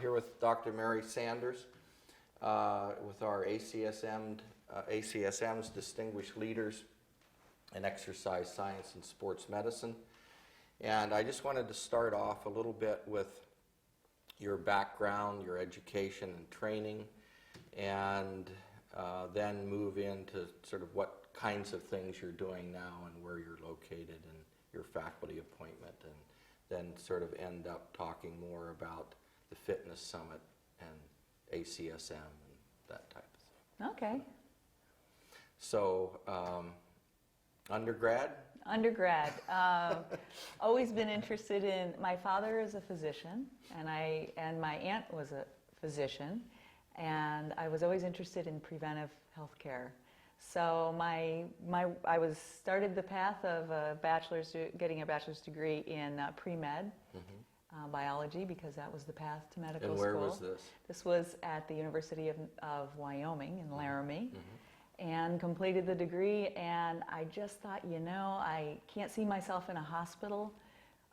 here with Dr. Mary Sanders with our ACSM's Distinguished Leaders in Exercise Science and Sports Medicine. And I just wanted to start off a little bit with your background, your education and training, and then move into sort of what kinds of things you're doing now and where you're located and your faculty appointment, and then sort of end up talking more about the Fitness Summit and ACSM and that type of thing. Okay. So, undergrad? Undergrad. Always been interested in, my father is a physician, and my aunt was a physician, and I was always interested in preventive health care. So I started the path of getting a bachelor's degree in pre-med biology, because that was the path to medical school. And where was this? This was at the University of Wyoming in Laramie. And completed the degree, and I just thought, I can't see myself in a hospital,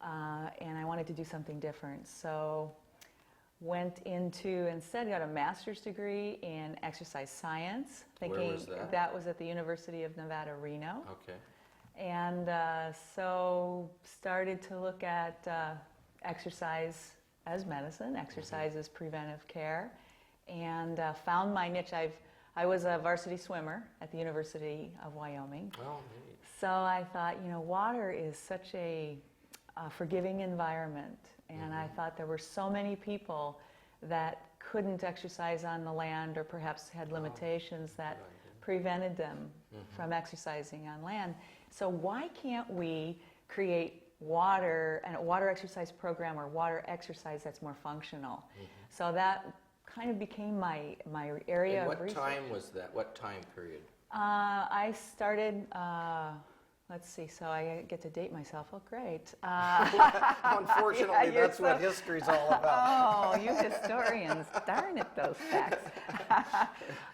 and I wanted to do something different. So instead got a master's degree in exercise science, thinking Where was that? That was at the University of Nevada, Reno. Okay. And so started to look at exercise as medicine, exercise as preventive care, and found my niche. I was a varsity swimmer at the University of Wyoming. Oh, neat. So I thought, water is such a forgiving environment. And I thought there were so many people that couldn't exercise on the land, or perhaps had limitations that prevented them from exercising on land. So why can't we create water and a water exercise program or water exercise that's more functional? So that kind of became my area of research. What time was that? What time period? I started, let's see, so I get to date myself. Oh, great. Unfortunately, that's what history's all about. Oh, you historians. Darn it, those facts.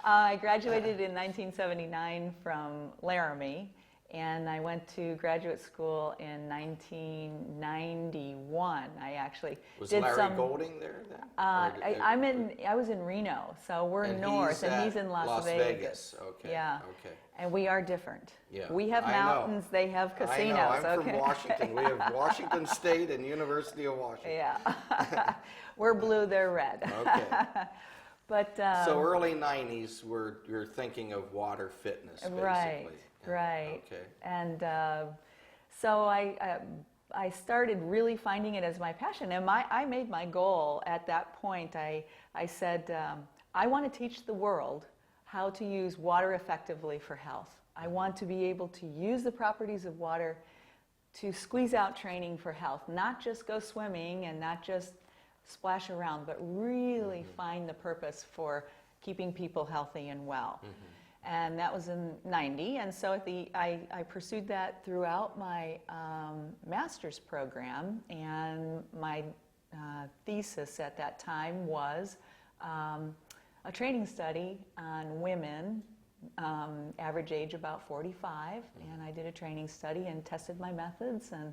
I graduated in 1979 from Laramie, and I went to graduate school in 1991. I actually was did Larry some. Golding there then? I was in Reno, so we're north, and he's in Las Vegas. Okay. Yeah. Okay. And we are different. Yeah. We have mountains, they have casinos. I know. I'm okay? from Washington. We have Washington State and University of Washington. Yeah. We're blue, they're red. Okay. But so early 90s, you're thinking of water fitness, basically. Right. Okay. And so I started really finding it as my passion. And I made my goal at that point. I said, I want to teach the world how to use water effectively for health. I want to be able to use the properties of water to squeeze out training for health, not just go swimming and not just splash around, but really find the purpose for keeping people healthy and well. And that was in 90, and so I pursued that throughout my master's program, and my thesis at that time was a training study on women, average age about 45, and I did a training study and tested my methods and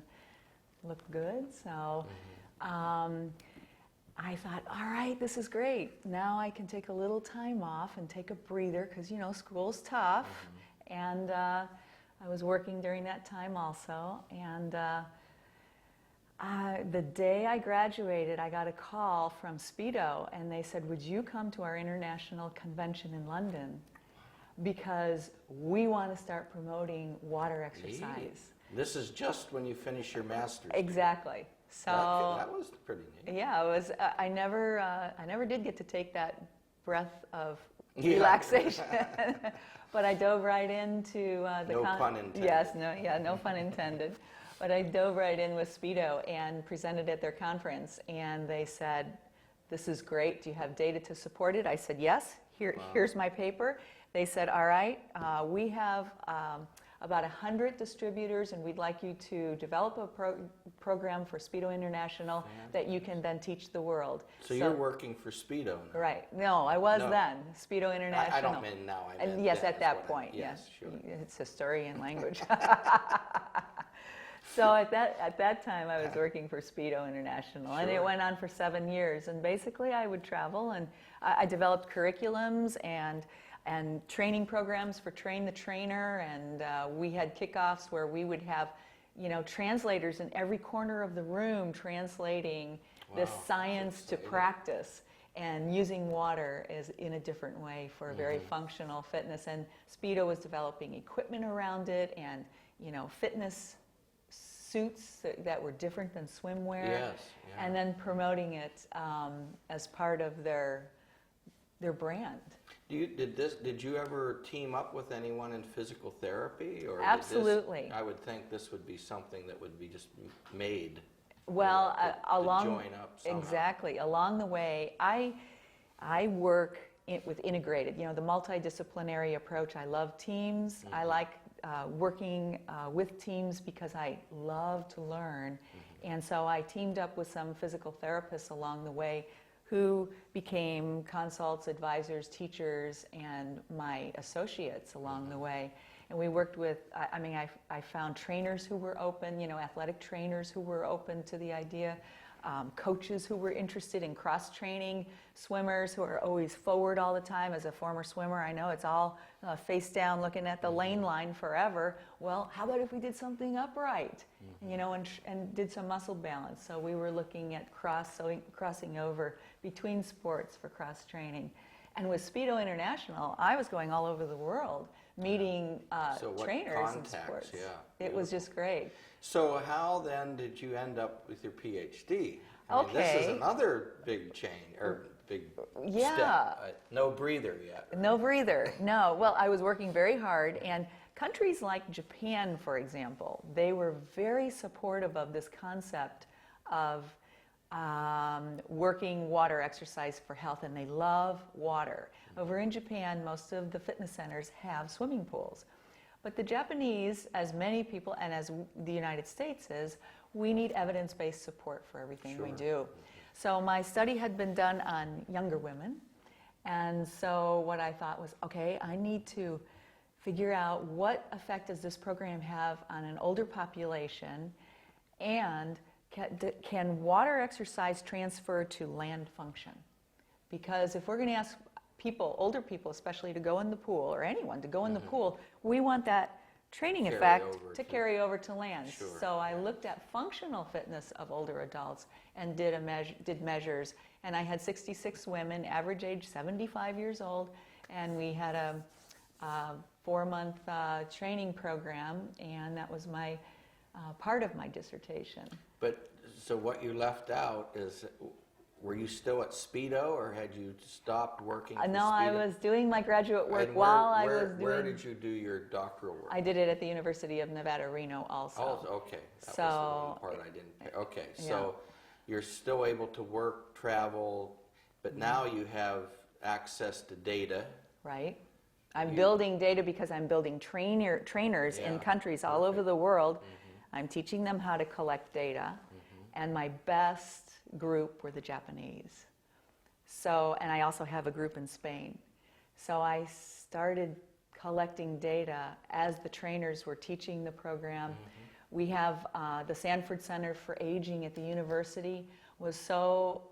looked good. So I thought, all right, this is great. Now I can take a little time off and take a breather, because school's tough. And I was working during that time also. And the day I graduated, I got a call from Speedo, and they said, would you come to our international convention in London? Because we want to start promoting water exercise. This is just when you finish your master's. Exactly. So that was pretty neat. Yeah, it was. I never did get to take that breath of relaxation, but I dove right into the. No pun intended. Yes, no pun intended. But I dove right in with Speedo and presented at their conference, and they said, "This is great. Do you have data to support it?" I said, "Yes. Here's my paper." They said, "All right, we have." About 100 distributors, and we'd like you to develop a program for Speedo International that you can then teach the world. So you're working for Speedo now? Right. No, I was then. Speedo International. I don't mean now. I meant yes, then at that point. Yes. Sure. It's history and language. So at that time, I was working for Speedo International, and it Sure. went on for 7 years. And basically, I would travel, and I developed curriculums and training programs for Train the Trainer, and we had kickoffs where we would have, translators in every corner of the room translating this Wow, science that's to exciting. practice and using water as in a different way for a very functional fitness. And Speedo was developing equipment around it, and fitness suits that were different than swimwear, Yes. Yeah. and then promoting it as part of their brand. Did you ever team up with anyone in physical therapy, or Absolutely. I would think this would be something that would be just made. Well, to join up somehow. exactly. Along the way, I work with integrated, the multidisciplinary approach. I love teams. I like working with teams because I love to learn. And so I teamed up with some physical therapists along the way who became consults, advisors, teachers, and my associates along the way. And we worked with, I found trainers who were open, athletic trainers who were open to the idea, coaches who were interested in cross-training, swimmers who are always forward all the time. As a former swimmer, I know it's all face down looking at the lane line forever. Well, how about if we did something upright, and did some muscle balance? So we were looking at crossing over between sports for cross-training. And with Speedo International, I was going all over the world, meeting So what trainers in contacts, sports. yeah. It was just great. So how then did you end up with your Ph.D.? This is Okay. another big change, or big Yeah. step. No breather yet. right? No breather, no. Well, I was working very hard, and countries like Japan, for example, they were very supportive of this concept of working water exercise for health, and they love water. Over in Japan, most of the fitness centers have swimming pools. But the Japanese, as many people, and as the United States is, we need evidence-based support for everything we Sure. do. So my study had been done on younger women, and so what I thought was, okay, I need to figure out what effect does this program have on an older population, and can water exercise transfer to land function? Because if we're going to ask people, older people especially, to go in the pool, or anyone to go in the pool, we want that training Carry effect over to to- carry over to land. Sure. So I looked at functional fitness of older adults and did measures, and I had 66 women, average age 75 years old, and we had a 4-month training program, and that was my part of my dissertation. But so what you left out is, were you still at Speedo, or had you stopped working for No, Speedo? I was doing my graduate work And while where, I was doing. Where did you do your doctoral work? I did it at the University of Nevada, Reno also. Oh, okay. That was the So- one part I didn't. Okay, Yeah. so you're still able to work, travel, but now you have access to data. Right? I'm You- building data because I'm building trainers in Yeah, countries all over perfect. the world. I'm teaching them how to collect data, and my best group were the Japanese. So, and I also have a group in Spain. So I started collecting data as the trainers were teaching the program. We have the Sanford Center for Aging at the university was so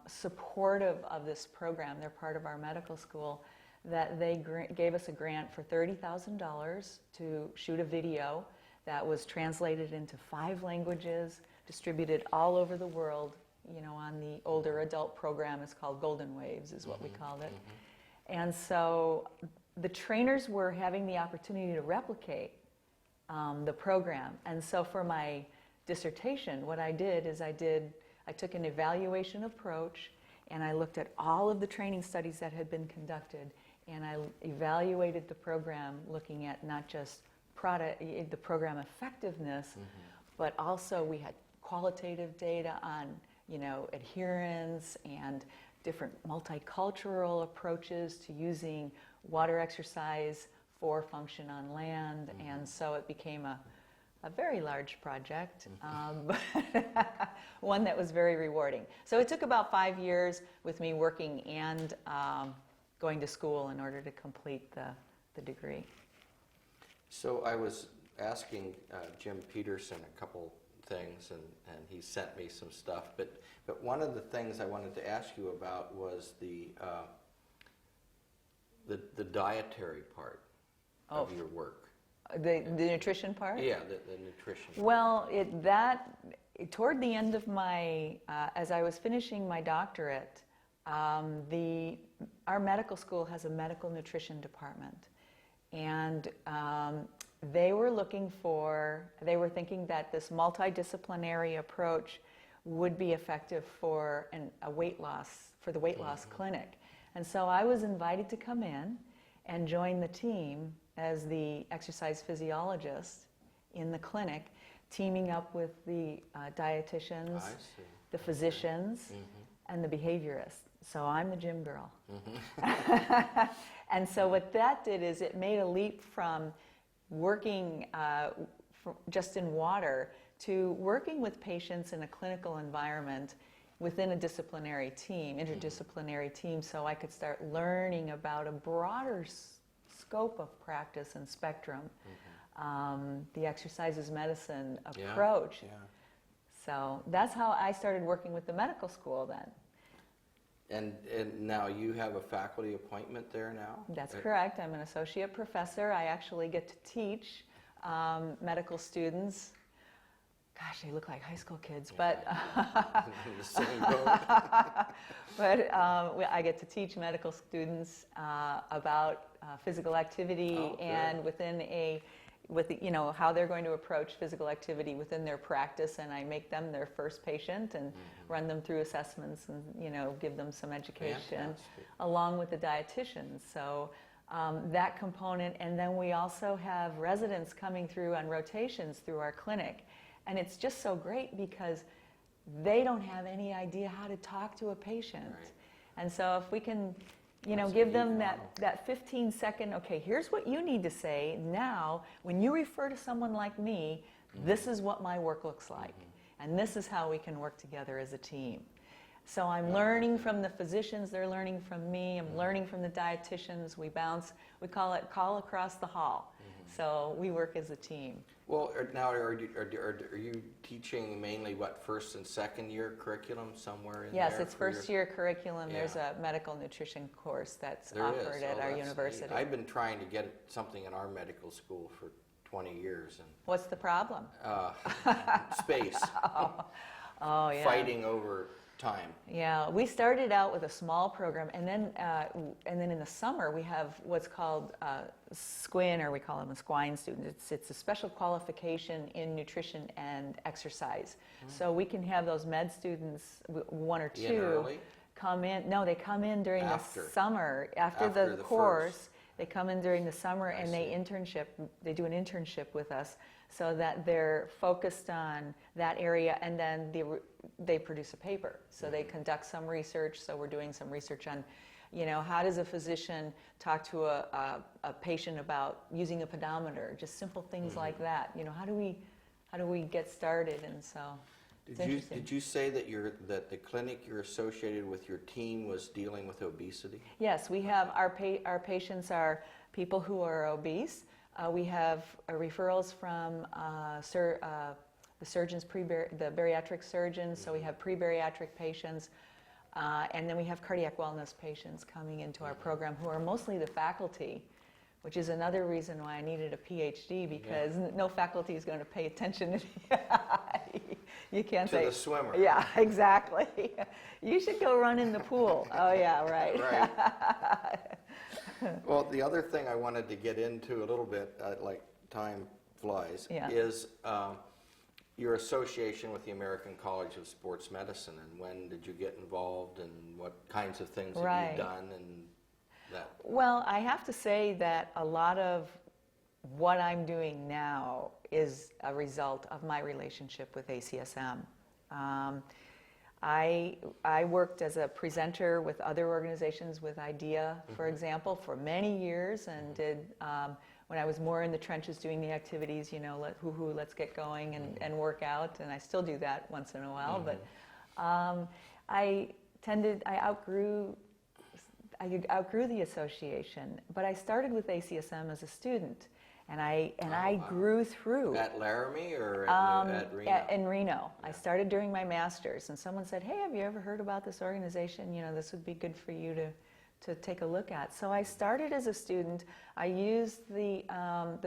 supportive of this program. They're part of our medical school, that they gave us a grant for $30,000 to shoot a video that was translated into 5 languages, distributed all over the world, on the older adult program. It's called Golden Waves, is what we called it. And so the trainers were having the opportunity to replicate the program. And so for my dissertation, what I did is I took an evaluation approach, and I looked at all of the training studies that had been conducted, and I evaluated the program looking at not just the program effectiveness, but also we had qualitative data on, adherence and different multicultural approaches to using water exercise for function on land. And so it became a very large project, one that was very rewarding. So it took about 5 years with me working and going to school in order to complete the degree. So I was asking Jim Peterson a couple things, and he sent me some stuff. But one of the things I wanted to ask you about was the dietary part of your work. The nutrition part? Yeah, the nutrition part. Well, toward the end of my, as I was finishing my doctorate, our medical school has a medical nutrition department. And they were thinking that this multidisciplinary approach would be effective for the weight loss clinic. And so I was invited to come in and join the team as the exercise physiologist in the clinic, teaming up with the dietitians, the physicians, and the behaviorists. So I'm the gym girl. And so what that did is it made a leap from working just in water to working with patients in a clinical environment within a disciplinary team, interdisciplinary team, so I could start learning about a broader scope of practice and spectrum, the exercise as medicine approach. Yeah. So that's how I started working with the medical school then. And now you have a faculty appointment there now? That's correct. I'm an associate professor. I actually get to teach medical students. Gosh, they look like high school kids, but The same boat. but I get to teach medical students about physical activity and how they're going to approach physical activity within their practice, and I make them their first patient and run them through assessments and give them some education. Fantastic. Along with the dietitians. So that component, and then we also have residents coming through on rotations through our clinic. And it's just so great because they don't have any idea how to talk to a patient. Right. And so if we can, That's give a them neat that 15-second, okay, here's what you need to say. Now, when you refer to someone like me, this is what my work looks like. And this is how we can work together as a team. So I'm learning from the physicians, they're learning from me, I'm learning from the dietitians. We call it call across the hall. So we work as a team. Well, now are you teaching mainly first and second year curriculum somewhere in there? Yes, it's first year curriculum. Yeah. There's a medical nutrition course that's There offered is. at our That's university. neat. I've been trying to get something in our medical school for 20 years, and What's the problem? space. Oh yeah. Fighting over time. Yeah, we started out with a small program, and then in the summer we have what's called SQUIN, or we call them a SQUINE students. It's a special qualification in nutrition and exercise. So we can have those med students, one or two, early? come in. No, they come in during After. the summer after the course. First. They come in during the summer and they do an internship with us, so that they're focused on that area, and then they produce a paper. So they conduct some research. So we're doing some research on, how does a physician talk to a patient about using a pedometer? Just simple things like that. How do we get started? And so Did you say that the clinic you're associated with, your team, was dealing with obesity? Yes, we have our patients are people who are obese. We have referrals from the surgeons, the bariatric surgeons, so we have pre-bariatric patients, and then we have cardiac wellness patients coming into our program who are mostly the faculty, which is another reason why I needed a Ph.D. because no faculty is going to pay attention to you can't say the swimmer. Yeah, exactly. You should go run in the pool. Oh yeah, right. Right. Well, the other thing I wanted to get into a little bit, like time flies, is your association with the American College of Sports Medicine, and when did you get involved, and what kinds of things have you done, and that? Well, I have to say that a lot of what I'm doing now is a result of my relationship with ACSM. I worked as a presenter with other organizations, with IDEA, for example, for many years, and did, when I was more in the trenches doing the activities, let's get going and work out, and I still do that once in a while, but I outgrew the association, but I started with ACSM as a student, And I wow. grew through. At Laramie or at Reno? In Reno. Yeah. I started during my master's, and someone said, "Hey, have you ever heard about this organization? You know, this would be good for you to take a look at." So I started as a student. I used the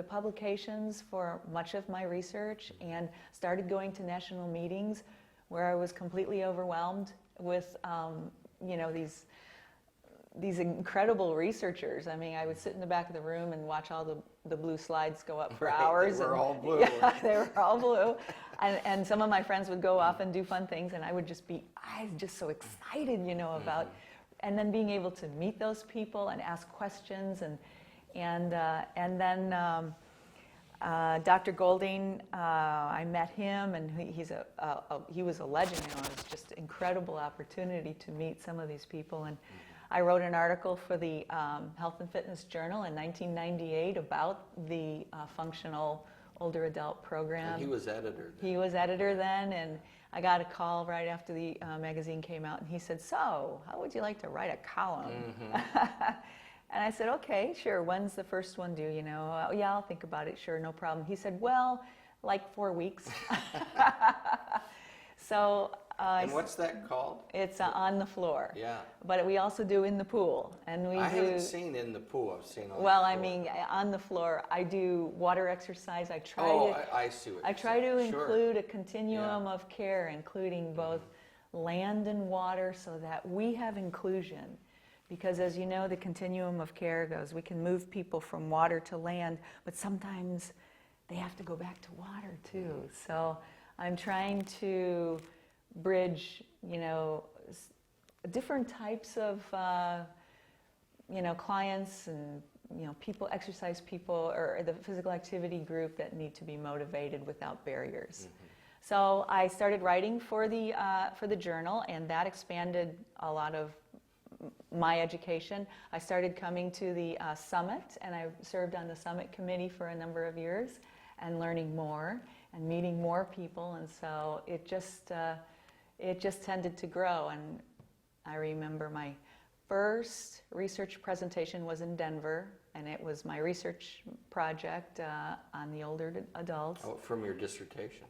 publications for much of my research, and started going to national meetings where I was completely overwhelmed with, you know, these incredible researchers. I mean, I would sit in the back of the room and watch all the blue slides go up for Right, hours. they were all blue. Yeah, they were all blue. And some of my friends would go off and do fun things, and I would just be, I was just so excited, you know, about, and then being able to meet those people and ask questions, and then Dr. Golding, I met him, and he was a legend. You know, it was just an incredible opportunity to meet some of these people. And I wrote an article for the Health and Fitness Journal in 1998 about the functional older adult program. And he was editor then. He was editor then, and I got a call right after the magazine came out, and he said, "So, how would you like to write a column?" And I said, "Okay, sure. When's the first one due? You know, yeah, I'll think about it. Sure, no problem." He said, "Well, like 4 weeks." So. And what's that called? It's On the Floor. Yeah. But we also do In the Pool, and we I do. haven't seen In the Pool. I've seen On Well, the I Floor. mean, On the Floor, I do water exercise. I try I see what I you're try to saying. Sure. include a continuum of care, including both land and water, so that we have inclusion. Because as you know, the continuum of care goes, we can move people from water to land, but sometimes they have to go back to water too. So I'm trying to bridge, you know, different types of, you know, clients and, you know, people, exercise people, or the physical activity group that need to be motivated without barriers. So I started writing for the journal, and that expanded a lot of my education. I started coming to the summit, and I served on the summit committee for a number of years, and learning more and meeting more people, and so it just tended to grow. And I remember my first research presentation was in Denver, and it was my research project on the older adults. Oh, from your dissertation?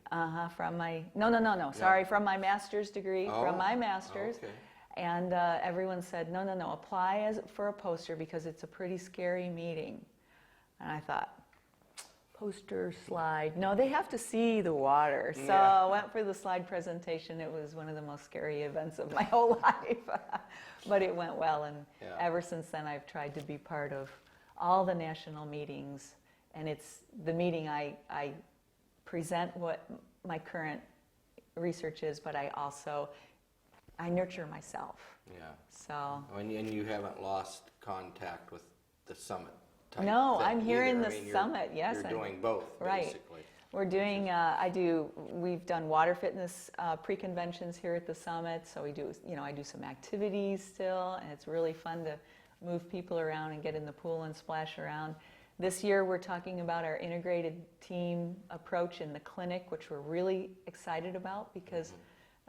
From my, no, sorry, from my master's degree, from my master's. Okay. And everyone said, no, apply for a poster because it's a pretty scary meeting. And I thought, poster, slide, no, they have to see the water. So I went for the slide presentation. It was one of the most scary events of my whole life. But it went well, and ever since then I've tried to be part of all the national meetings. And it's the meeting I present what my current research is, but I nurture myself. Yeah. So. And you haven't lost contact with the summit type No, thing I'm here either. in the I mean, summit. Yes, You're doing both, right. basically. We're doing. We've done water fitness pre-conventions here at the summit. So we do. You know, I do some activities still, and it's really fun to move people around and get in the pool and splash around. This year we're talking about our integrated team approach in the clinic, which we're really excited about because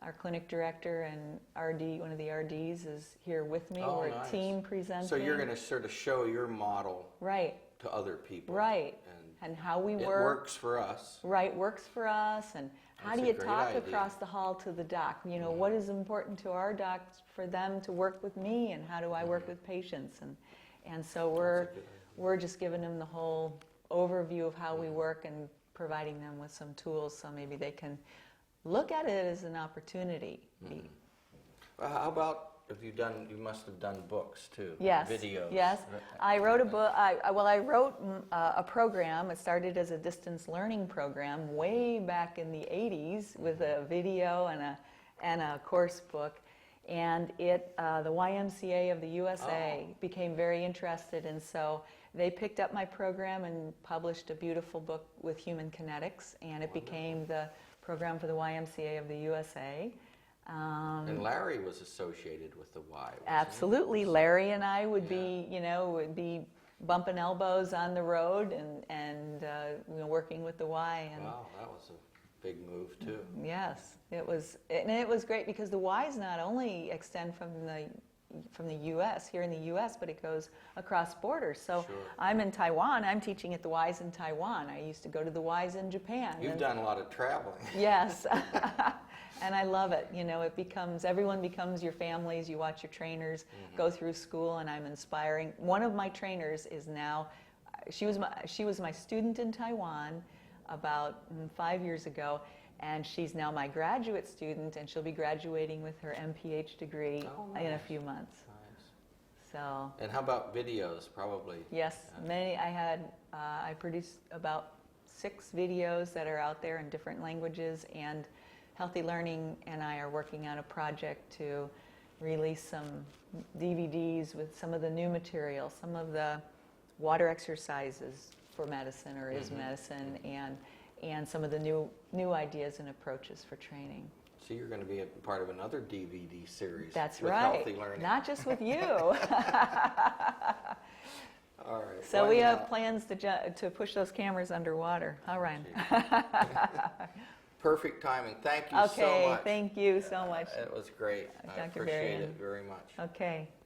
our clinic director and RD, one of the RDs, is here with me. We're a team presenting. So you're going to sort of show your model to other people. Right. And how we work. It works for us. Right, works for us. And how do you talk idea. across the hall to the doc? You know, what is important to our docs for them to work with me, and how do I work with patients? And so we're just giving them the whole overview of how we work and providing them with some tools so maybe they can look at it as an opportunity. Well, how about, you must have done books too. Yes. Videos. Yes. I wrote a book. I wrote a program. It started as a distance learning program way back in the 80s with a video and a course book. And the YMCA of the USA became very interested, and so they picked up my program and published a beautiful book with human kinetics, and it became the program for the YMCA of the USA. And Larry was associated with the Y. Absolutely. Larry and I would be, bumping elbows on the road and working with the Y. And wow, that was a big move too. Yes, it was, and it was great because the Ys not only extend from the the U.S., here in the U.S., but it goes across borders. So Sure. I'm in Taiwan. I'm teaching at the Y's in Taiwan. I used to go to the Y's in Japan. You've done a lot of traveling. Yes. And I love it. You know, everyone becomes your families. You watch your trainers go through school, and I'm inspiring. One of my trainers is now, she was my student in Taiwan about 5 years ago, and she's now my graduate student, and she'll be graduating with her MPH degree in a few months. Nice. So. And how about videos, probably? Yes, many. I produced about 6 videos that are out there in different languages, and Healthy Learning and I are working on a project to release some DVDs with some of the new material, some of the water exercises for medicine or is medicine, and some of the new ideas and approaches for training. So you're going to be a part of another DVD series. That's with right. Healthy Learning. Not just with you. All right. So we have plans to push those cameras underwater. All right. Perfect timing. Thank you so much. Okay, thank you so much. It was great. I Dr. appreciate Berrien. it very much. Okay.